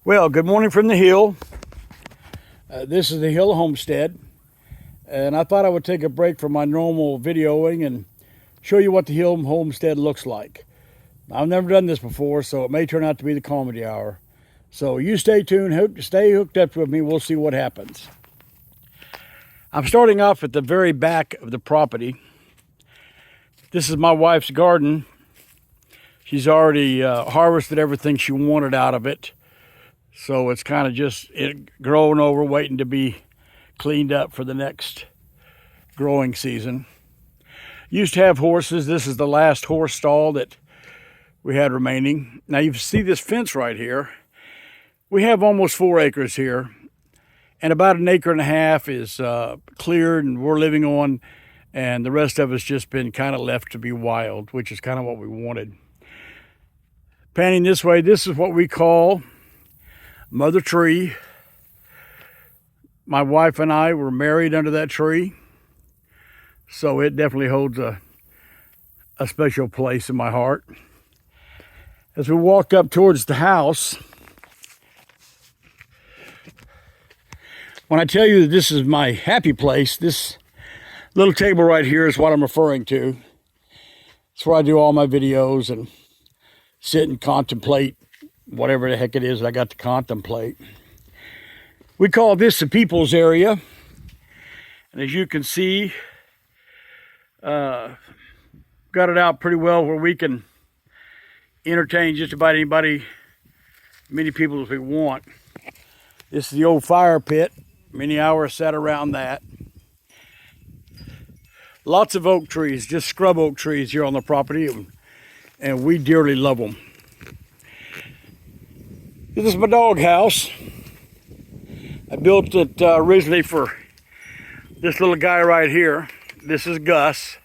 Well, good morning from the hill. This is the Hill Homestead, and I thought I would take a break from my normal videoing and show you what the Hill Homestead looks like. I've never done this before, so it may turn out to be the comedy hour. So you stay tuned, stay hooked up with me, we'll see what happens. I'm starting off at the very back of the property. This is my wife's garden. She's already harvested everything she wanted out of it. So it's kind of just growing over, waiting to be cleaned up for the next growing season. Used to have horses. This is the last horse stall that we had remaining. Now you see this fence right here. We have almost 4 acres here, and about 1.5 acres is cleared and we're living on, and the rest of it's just been kind of left to be wild, which is kind of what we wanted. Panning this way, this is what we call Mother Tree. My wife and I were married under that tree, so it definitely holds a special place in my heart. As we walk up towards the house, when I tell you that this is my happy place, this little table right here is what I'm referring to. It's where I do all my videos and sit and contemplate whatever the heck it is I got to contemplate. We call this the people's area. And as you can see, got it out pretty well where we can entertain just about anybody, many people as we want. This is the old fire pit. Many hours sat around that. Lots of oak trees, just scrub oak trees here on the property, and we dearly love them. This is my dog house. I built it originally for this little guy right here. This is Gus.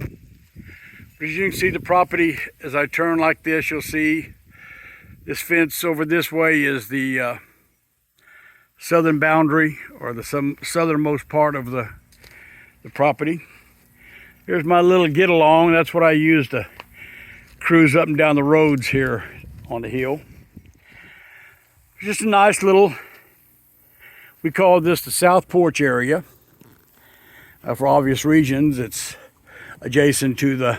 As you can see the property, as I turn like this, you'll see this fence over this way is the southern boundary, or the southernmost part of the property. Here's my little get along. That's what I use to cruise up and down the roads here on the hill. Just a nice little, we call this the South Porch area. For obvious reasons, it's adjacent to the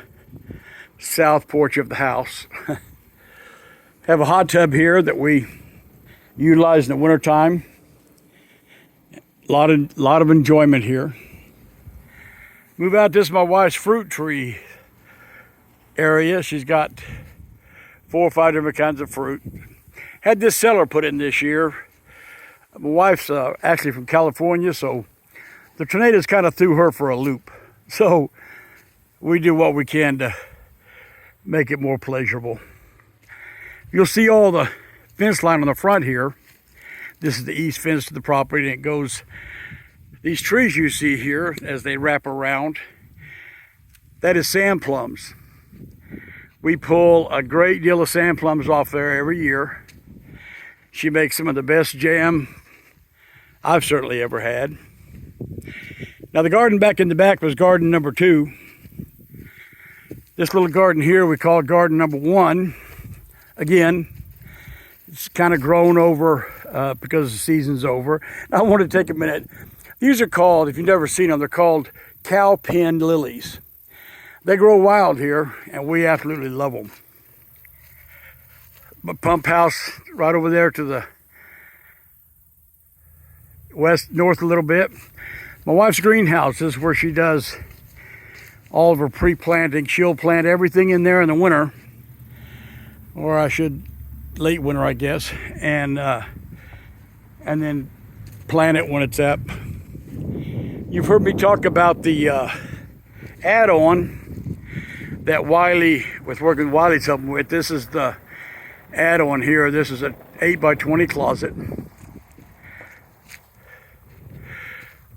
south porch of the house. Have a hot tub here that we utilize in the wintertime. A lot of enjoyment here. Move out, this is my wife's fruit tree area. She's got 4 or 5 different kinds of fruit. Had this cellar put in this year. My wife's actually from California, so the tornadoes kind of threw her for a loop. So we do what we can to make it more pleasurable. You'll see all the fence line on the front here. This is the east fence to the property, and it goes, these trees you see here as they wrap around, that is sand plums. We pull a great deal of sand plums off there every year. She makes some of the best jam I've certainly ever had. Now the garden back in the back was garden number 2. This little garden here we call garden number 1. Again, it's kind of grown over because the season's over. Now I want to take a minute. These are called, if you've never seen them, they're called cow-pen lilies. They grow wild here, and we absolutely love them. My pump house right over there to the north a little bit. My wife's greenhouse is where she does all of her pre-planting. She'll plant everything in there in the winter, or I should late winter, I guess, and then plant it when it's up. You've heard me talk about the add-on that Wiley, with working with Wiley's helping with. This is the add-on here. This is an 8x20 closet.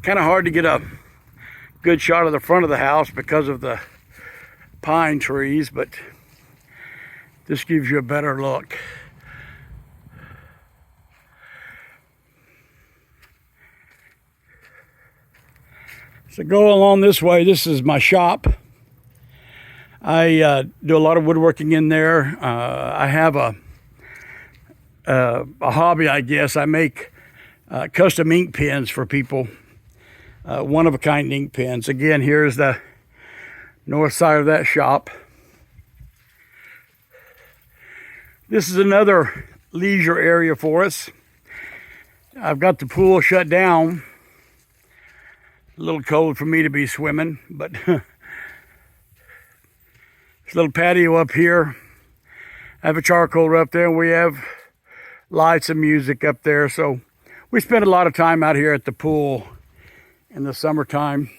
Kind of hard to get a good shot of the front of the house because of the pine trees, but this gives you a better look. So go along this way. This is my shop. I do a lot of woodworking in there. I have a a hobby, I guess. I make custom ink pens for people, one-of-a-kind ink pens. Again, here's the north side of that shop. This is another leisure area for us. I've got the pool shut down. A little cold for me to be swimming, but there's a little patio up here. I have a charcoal up there, and we have lights and music up there. So we spend a lot of time out here at the pool in the summertime.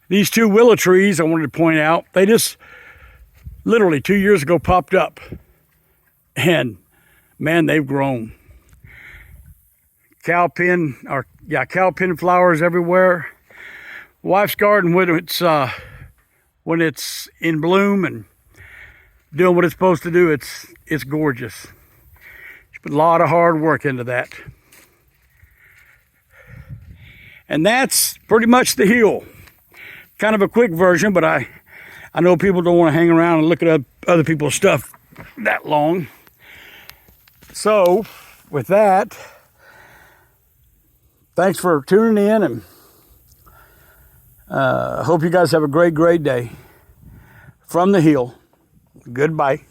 These two willow trees I wanted to point out, they just literally 2 years ago popped up. And man, they've grown. Cowpen flowers everywhere. Wife's garden, when it's in bloom and doing what it's supposed to do, it's gorgeous. She put a lot of hard work into that. And that's pretty much the hill. Kind of a quick version, but I know people don't want to hang around and look at other people's stuff that long. So, with that, thanks for tuning in, and hope you guys have a great day. From the hill, goodbye.